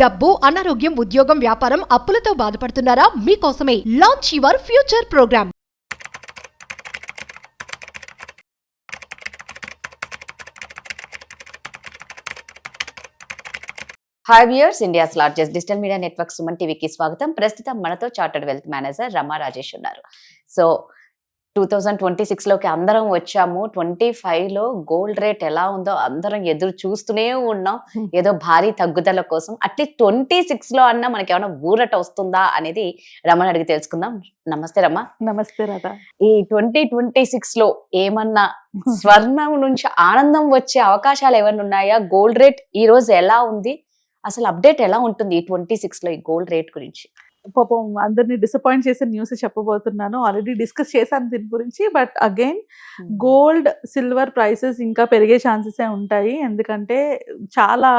డబ్బు, అనారోగ్యం, ఉద్యోగం, వ్యాపారం, అప్పులతో బాధపడుతున్నారా? మీకోసమే launch your future program. Hi viewers, India's largest digital media network Suman టీవీకి స్వాగతం. ప్రస్తుతం మనతో chartered wealth manager Rama Rajesh ఉన్నారు. సో 2026లోకి అందరం వచ్చాము. 25లో గోల్డ్ రేట్ ఎలా ఉందో అందరం ఎదురు చూస్తూనే ఉన్నాం, ఏదో భారీ తగ్గుదల కోసం. అట్లీస్ట్ 26లో అన్నా మనకి ఏమైనా ఊరట వస్తుందా అనేది రమని అడిగి తెలుసుకుందాం. నమస్తే రమ. నమస్తే రాధా. ఈ 2026లో ఏమన్నా స్వర్ణం నుంచి ఆనందం వచ్చే అవకాశాలు ఏమైనా ఉన్నాయా? గోల్డ్ రేట్ ఈ రోజు ఎలా ఉంది? అసలు అప్డేట్ ఎలా ఉంటుంది ఈ 26లో ఈ గోల్డ్ రేట్ గురించి? పాపం అందరినీ డిసప్పాయింట్ చేసే న్యూస్ చెప్పబోతున్నాను. ఆల్రెడీ డిస్కస్ చేశాను దీని గురించి. But again gold, silver prices ఇంకా పెరిగే ఛాన్సెస్ ఉంటాయి. ఎందుకంటే చాలా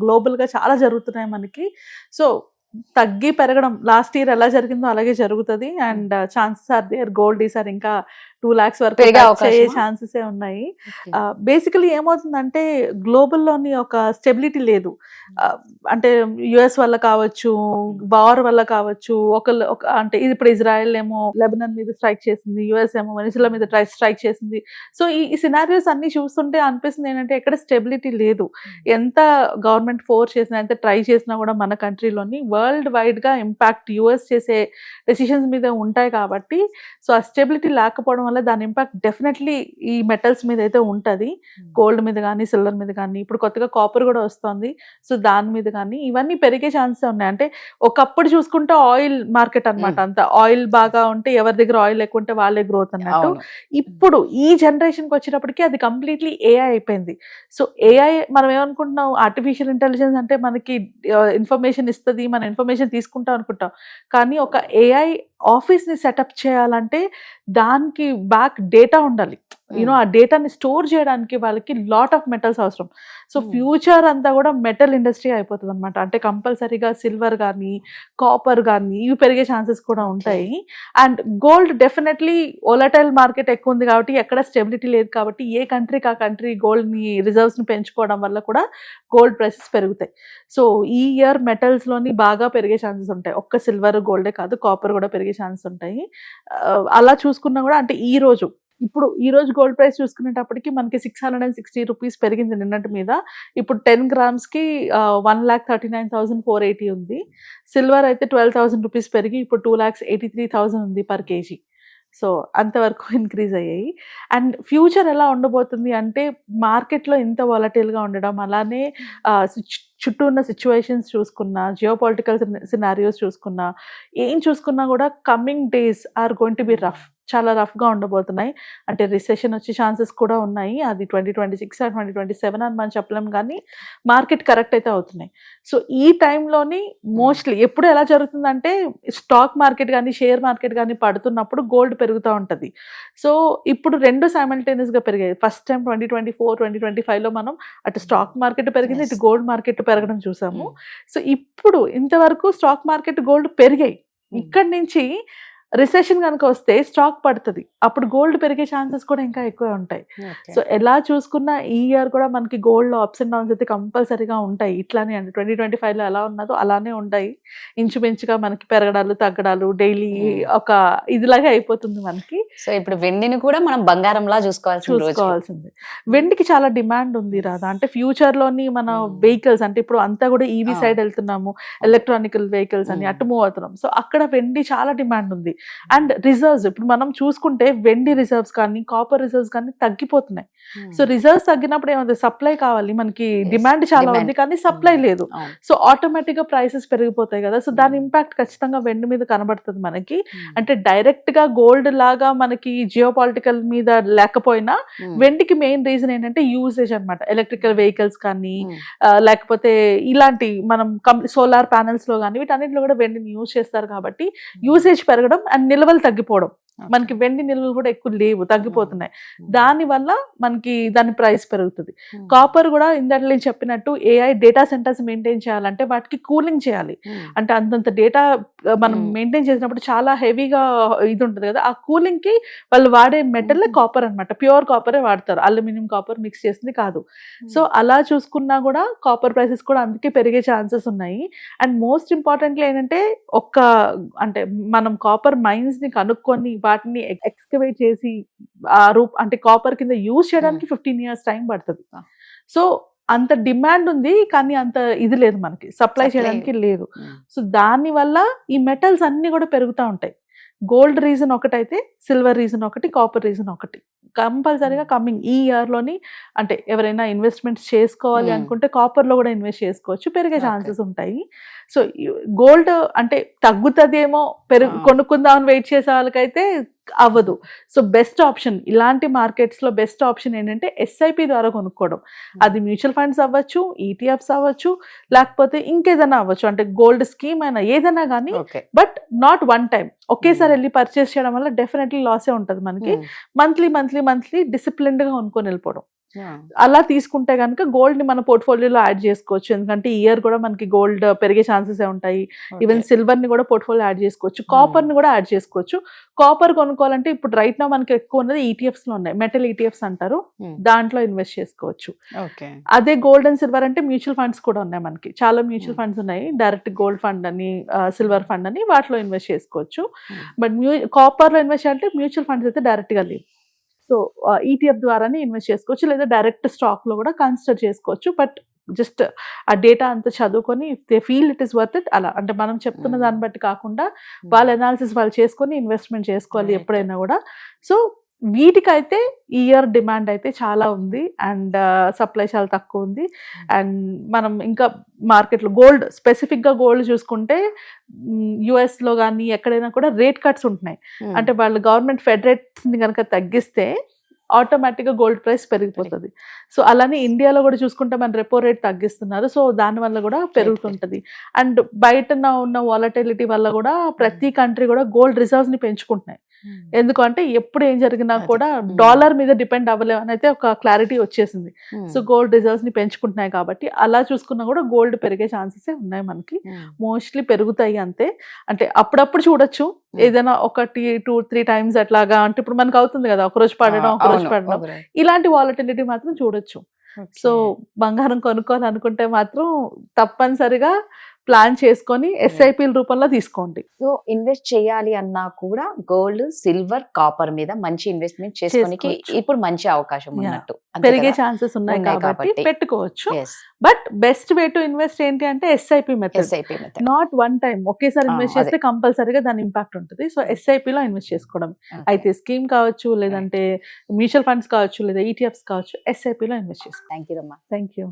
గ్లోబల్గా చాలా జరుగుతున్నాయి మనకి. సో తగ్గి పెరగడం లాస్ట్ ఇయర్ ఎలా జరిగిందో అలాగే జరుగుతుంది. And chances are there. Gold ఈసారి ఇంకా 2 lakhs వరకు అయ్యే ఛాన్సెస్ ఉన్నాయి. బేసికలీ ఏమవుతుందంటే గ్లోబల్లోని ఒక స్టెబిలిటీ లేదు. అంటే యుఎస్ వల్ల కావచ్చు, వార్ వల్ల కావచ్చు, అంటే ఇప్పుడు ఇజ్రాయెల్ ఏమో లెబనాన్ మీద స్ట్రైక్ చేసింది, యుఎస్ ఏమో వెనిజులా మీద స్ట్రైక్ చేసింది. సో ఈ సినారియోస్ అన్ని చూస్తుంటే అనిపిస్తుంది ఏంటంటే ఎక్కడ స్టెబిలిటీ లేదు. ఎంత గవర్నమెంట్ ఫోర్స్ చేసినా, ఎంత ట్రై చేసినా కూడా మన కంట్రీలోని వరల్డ్ వైడ్ గా ఇంపాక్ట్ యుఎస్ చేసే డెసిషన్స్ మీద ఉంటాయి. కాబట్టి సో ఆ స్టెబిలిటీ లేకపోవడం వల్ల దాని ఇంపాక్ట్ డెఫినెట్లీ ఈ మెటల్స్ మీద అయితే ఉంటుంది. గోల్డ్ మీద కానీ, సిల్వర్ మీద కానీ, ఇప్పుడు కొత్తగా కాపర్ కూడా వస్తుంది. సో దాని మీద కానీ ఇవన్నీ పెరిగే ఛాన్సెస్ ఉన్నాయి. అంటే ఒకప్పుడు చూసుకుంటే ఆయిల్ మార్కెట్ అనమాట. అంత ఆయిల్ బాగా ఉంటే ఎవరి దగ్గర ఆయిల్ ఎక్కువ ఉంటే వాళ్ళే గ్రోత్ అన్నట్టు. ఇప్పుడు ఈ జనరేషన్కి వచ్చేటప్పటికి అది కంప్లీట్లీ ఏఐ అయిపోయింది. సో ఏఐ మనం ఏమనుకుంటున్నాం, ఆర్టిఫిషియల్ ఇంటెలిజెన్స్ అంటే మనకి ఇన్ఫర్మేషన్ ఇస్తుంది, మన ఇన్ఫర్మేషన్ తీసుకుంటాం అనుకుంటాం. కానీ ఒక ఏఐ ఆఫీస్ని సెటప్ చేయాలంటే దానికి బ్యాక్ డేటా ఉండాలి. ఆ డేటాని స్టోర్ చేయడానికి వాళ్ళకి లాట్ ఆఫ్ మెటల్స్ అవసరం. సో ఫ్యూచర్ అంతా కూడా మెటల్ ఇండస్ట్రీ అయిపోతుంది అనమాట. అంటే కంపల్సరీగా సిల్వర్ కానీ, కాపర్ కానీ ఇవి పెరిగే ఛాన్సెస్ కూడా ఉంటాయి. And gold definitely volatile market ఎక్కువ ఉంది కాబట్టి, ఎక్కడ స్టెబిలిటీ లేదు కాబట్టి, ఏ కంట్రీకి ఆ కంట్రీ గోల్డ్ని రిజర్వ్స్ని పెంచుకోవడం వల్ల కూడా గోల్డ్ ప్రైసెస్ పెరుగుతాయి. సో ఈ ఇయర్ మెటల్స్లోని బాగా పెరిగే ఛాన్సెస్ ఉంటాయి. ఒక్క సిల్వర్ గోల్డే కాదు, కాపర్ కూడా పెరిగే ఛాన్సెస్ ఉంటాయి. అలా చూసుకున్నా కూడా అంటే ఈ రోజు గోల్డ్ ప్రైస్ చూసుకునేటప్పటికి మనకి 660 రూపీస్ పెరిగింది నిన్నటి మీద. ఇప్పుడు 10 grams-కి 1,39,480 ఉంది. సిల్వర్ అయితే 12,000 రూపీస్ పెరిగి ఇప్పుడు 2,83,000 ఉంది పర్ కేజీ. సో అంతవరకు ఇంక్రీజ్ అయ్యాయి. అండ్ ఫ్యూచర్ ఎలా ఉండబోతుంది అంటే మార్కెట్లో ఇంత వాలటైల్గా ఉండడం, అలానే చుట్టూ ఉన్న సిచ్యువేషన్స్ చూసుకున్నా, జియోపాలిటికల్ సినారియోస్ చూసుకున్నా, ఏం చూసుకున్నా కూడా coming days are going to be rough. చాలా రఫ్గా ఉండబోతున్నాయి. అంటే రిసెషన్ వచ్చే ఛాన్సెస్ కూడా ఉన్నాయి. అది 2026 ఆర్ 2027 అని మనం చెప్పలేం, కానీ మార్కెట్ కరెక్ట్ అయితే అవుతున్నాయి. సో ఈ టైంలోని మోస్ట్లీ ఎప్పుడు ఎలా జరుగుతుందంటే స్టాక్ మార్కెట్ కానీ, షేర్ మార్కెట్ కానీ పడుతున్నప్పుడు గోల్డ్ పెరుగుతూ ఉంటుంది. సో ఇప్పుడు రెండు సైమల్టేనియస్గా పెరిగాయి. ఫస్ట్ టైం 2024, 2025లో మనం అటు స్టాక్ మార్కెట్ పెరిగింది, ఇటు గోల్డ్ మార్కెట్ పెరగడం చూసాము. సో ఇప్పుడు ఇంతవరకు స్టాక్ మార్కెట్, గోల్డ్ పెరిగాయి. ఇక్కడి నుంచి రిసెషన్ కనుక వస్తే స్టాక్ పడుతుంది, అప్పుడు గోల్డ్ పెరిగే ఛాన్సెస్ కూడా ఇంకా ఎక్కువ ఉంటాయి. సో ఎలా చూసుకున్నా ఈ ఇయర్ కూడా మనకి గోల్డ్లో అప్స్ అండ్ డౌన్స్ అయితే కంపల్సరీగా ఉంటాయి. ఇట్లానే అండి 2025లో ఎలా ఉన్నదో అలానే ఉంటాయి. ఇంచుమించుగా మనకి పెరగడాలు, తగ్గడాలు డైలీ ఒక ఇదిలాగా అయిపోతుంది మనకి. సో ఇప్పుడు వెండిని కూడా మనం బంగారంలా చూసుకోవాల్సింది. వెండికి చాలా డిమాండ్ ఉంది రాదా. అంటే ఫ్యూచర్లోని మన వెహికల్స్, అంటే ఇప్పుడు అంతా కూడా ఈవీ సైడ్ వెళ్తున్నాము, ఎలక్ట్రానికల్ వెహికల్స్ అని అటు మూవ్ అవుతున్నాం. సో అక్కడ వెండి చాలా డిమాండ్ ఉంది. అండ్ రిజర్వ్స్ ఇప్పుడు మనం చూసుకుంటే వెండి రిజర్వ్స్ కానీ, కాపర్ రిజర్వ్స్ కానీ తగ్గిపోతున్నాయి. సో రిజర్వ్స్ తగ్గినప్పుడు ఏమవుతుంది, సప్లై కావాలి, మనకి డిమాండ్ చాలా ఉంది కానీ సప్లై లేదు. సో ఆటోమేటిక్ గా ప్రైసెస్ పెరిగిపోతాయి కదా. సో దాని ఇంపాక్ట్ ఖచ్చితంగా వెండి మీద కనబడుతుంది మనకి. అంటే డైరెక్ట్ గా గోల్డ్ లాగా మనకి జియోపాలిటికల్ మీద లేకపోయినా వెండికి మెయిన్ రీజన్ ఏంటంటే యూసేజ్ అనమాట. ఎలక్ట్రికల్ వెహికల్స్ కానీ, లేకపోతే ఇలాంటి మనం సోలార్ ప్యానెల్స్ లో కానీ వీటన్నిటిలో కూడా వెండిని యూజ్ చేస్తారు కాబట్టి యూసేజ్ పెరగడం అండ్ నిల్వలు తగ్గిపోవడం మనకి వెండి నిల్వలు కూడా ఎక్కువ లేవు, తగ్గిపోతున్నాయి. దాని వల్ల మనకి దాని ప్రైస్ పెరుగుతుంది. కాపర్ కూడా ఇందాక నేను చెప్పినట్టు AI డేటా సెంటర్స్ మెయింటైన్ చేయాలంటే వాటికి కూలింగ్ చేయాలి. అంటే అంతంత డేటా మనం మెయింటైన్ చేసినప్పుడు చాలా హెవీగా ఇది ఉంటుంది కదా, ఆ కూలింగ్ కి వాళ్ళు వాడే మెటల్ కాపర్ అన్నమాట. ప్యూర్ కాపరే వాడతారు, అల్యూమినియం కాపర్ మిక్స్ చేసింది కాదు. సో అలా చూసుకున్నా కూడా కాపర్ ప్రైసెస్ కూడా అందుకే పెరిగే ఛాన్సెస్ ఉన్నాయి. అండ్ మోస్ట్ ఇంపార్టెంట్లీ ఏంటంటే అంటే మనం కాపర్ మైన్స్ ని కనుక్కొని వాటిని ఎక్స్కవేట్ చేసి అంటే కాపర్ కింద యూజ్ చేయడానికి 15 years టైం పడుతుంది. సో అంత డిమాండ్ ఉంది కానీ అంత ఇది లేదు, మనకి సప్లై చేయడానికి లేదు. సో దాని వల్ల ఈ మెటల్స్ అన్ని కూడా పెరుగుతూ ఉంటాయి. గోల్డ్ రీజన్ ఒకటైతే సిల్వర్ రీజన్ ఒకటి, కాపర్ రీజన్ ఒకటి. కంపల్సరీగా కమింగ్ ఈ ఇయర్ లోని అంటే ఎవరైనా ఇన్వెస్ట్మెంట్స్ చేసుకోవాలి అనుకుంటే కాపర్ లో కూడా ఇన్వెస్ట్ చేసుకోవచ్చు, పెరిగే ఛాన్సెస్ ఉంటాయి. సో గోల్డ్ అంటే తగ్గుతుందేమో కొనుక్కుందామని వెయిట్ చేసే వాళ్ళకైతే అవ్వదు. సో బెస్ట్ ఆప్షన్ ఇలాంటి మార్కెట్స్ లో బెస్ట్ ఆప్షన్ ఏంటంటే SIP ద్వారా కొనుక్కోవడం. అది మ్యూచువల్ ఫండ్స్ అవ్వచ్చు, ETFs అవ్వచ్చు, లేకపోతే ఇంకేదైనా అవ్వచ్చు, అంటే గోల్డ్ స్కీమ్ అయినా ఏదైనా కానీ. బట్ నాట్ వన్ టైం ఒకేసారి వెళ్ళి పర్చేస్ చేయడం వల్ల డెఫినెట్లీ లాసే ఉంటుంది మనకి. మంత్లీ డిసిప్లిన్డ్ గా కొనుక్కొని వెళ్ళిపోవడం. అలా తీసుకుంటే కనుక గోల్డ్ ని మన పోర్ట్ఫోలియోలో యాడ్ చేసుకోవచ్చు. ఎందుకంటే ఈ ఇయర్ కూడా మనకి గోల్డ్ పెరిగే ఛాన్సెస్ ఉంటాయి. ఈవెన్ సిల్వర్ ని కూడా పోర్ట్ఫోలియో యాడ్ చేసుకోవచ్చు, కాపర్ ని కూడా యాడ్ చేసుకోవచ్చు. కాపర్ కొనుక్కోవాలంటే ఇప్పుడు రైట్ నా మనకి ఎక్కువ ఉన్నది ETFs లో ఉన్నాయి, మెటల్ ETFs అంటారు, దాంట్లో ఇన్వెస్ట్ చేసుకోవచ్చు. అదే గోల్డ్ అండ్ సిల్వర్ అంటే మ్యూచువల్ ఫండ్స్ కూడా ఉన్నాయి, మనకి చాలా మ్యూచువల్ ఫండ్స్ ఉన్నాయి. డైరెక్ట్ గోల్డ్ ఫండ్ అని, సిల్వర్ ఫండ్ అని వాటిలో ఇన్వెస్ట్ చేసుకోవచ్చు. బట్ కాపర్ లో ఇన్వెస్ట్ చేయాలంటే మ్యూచువల్ ఫండ్స్ అయితే డైరెక్ట్ గా లేవు. సో ETF ద్వారానే ఇన్వెస్ట్ చేసుకోవచ్చు, లేదా డైరెక్ట్ స్టాక్ లో కూడా కన్సిడర్ చేసుకోవచ్చు. బట్ జస్ట్ ఆ డేటా అంతా చదువుకొని if they feel it is worth it, అలా అంటే మనం చెప్తున్న దాన్ని బట్టి కాకుండా వాళ్ళ అనాలిసిస్ వాళ్ళు చేసుకొని ఇన్వెస్ట్మెంట్ చేసుకోవాలి ఎప్పుడైనా కూడా. సో వీటికైతే ఈ ఇయర్ డిమాండ్ అయితే చాలా ఉంది అండ్ సప్లై చాలా తక్కువ ఉంది. అండ్ మనం ఇంకా మార్కెట్లో గోల్డ్ స్పెసిఫిక్గా గోల్డ్ చూసుకుంటే US లో కానీ ఎక్కడైనా కూడా రేట్ కట్స్ ఉంటున్నాయి. అంటే వాళ్ళు గవర్నమెంట్ ఫెడ్ రేట్స్ని కనుక తగ్గిస్తే ఆటోమేటిక్గా గోల్డ్ ప్రైస్ పెరిగిపోతుంది. సో అలానే ఇండియాలో కూడా చూసుకుంటే మన రెపో రేట్ తగ్గిస్తున్నారు. సో దానివల్ల కూడా పెరుగుతుంటుంది. అండ్ బయట ఉన్న వాలటిలిటీ వల్ల కూడా ప్రతి కంట్రీ కూడా గోల్డ్ రిజర్వ్స్ ని పెంచుకుంటున్నాయి. ఎందుకంటే ఎప్పుడు ఏం జరిగినా కూడా డాలర్ మీద డిపెండ్ అవ్వలేము అని అయితే ఒక క్లారిటీ వచ్చేసింది. సో గోల్డ్ రిజర్వ్స్ ని పెంచుకుంటున్నాయి కాబట్టి అలా చూసుకున్నా కూడా గోల్డ్ పెరిగే ఛాన్సెస్ ఉన్నాయి, మనకి మోస్ట్లీ పెరుగుతాయి అంతే. అంటే అప్పుడప్పుడు చూడొచ్చు, ఏదైనా 1-2-3 times అట్లాగా, అంటే ఇప్పుడు మనకు అవుతుంది కదా ఒకరోజు పడడం ఒకరోజు పడడం, ఇలాంటి వాలటిలిటీ మాత్రం చూడొచ్చు. సో బంగారం కొనుక్కోవాలనుకుంటే మాత్రం తప్పనిసరిగా ప్లాన్ చేసుకొని SIP రూపంలో తీసుకోండి. సో ఇన్వెస్ట్ చేయాలి అన్నా కూడా గోల్డ్, సిల్వర్, కాపర్ మీద మంచి ఇన్వెస్ట్మెంట్ చేసుకోనికి ఇప్పుడు మంచి అవకాశం ఉన్నట్టు, పెరిగే ఛాన్సెస్ ఉన్నాయి కాబట్టి పెట్టుకోవచ్చు. But best way to invest ఏంటి అంటే SIP method. Not one time ఒకేసారి ఇన్వెస్ట్ చేస్తే కంపల్సరీగా దాని ఇంపాక్ట్ ఉంటుంది. సో SIP లో ఇన్వెస్ట్ చేసుకోవడం, అయితే స్కీమ్ కావచ్చు, లేదంటే మ్యూచువల్ ఫండ్స్ కావచ్చు, లేదా ETFs కావచ్చు, SIP లో ఇన్వెస్ట్ చేసుకోండి. థ్యాంక్ యూ రమ్మా. Thank you.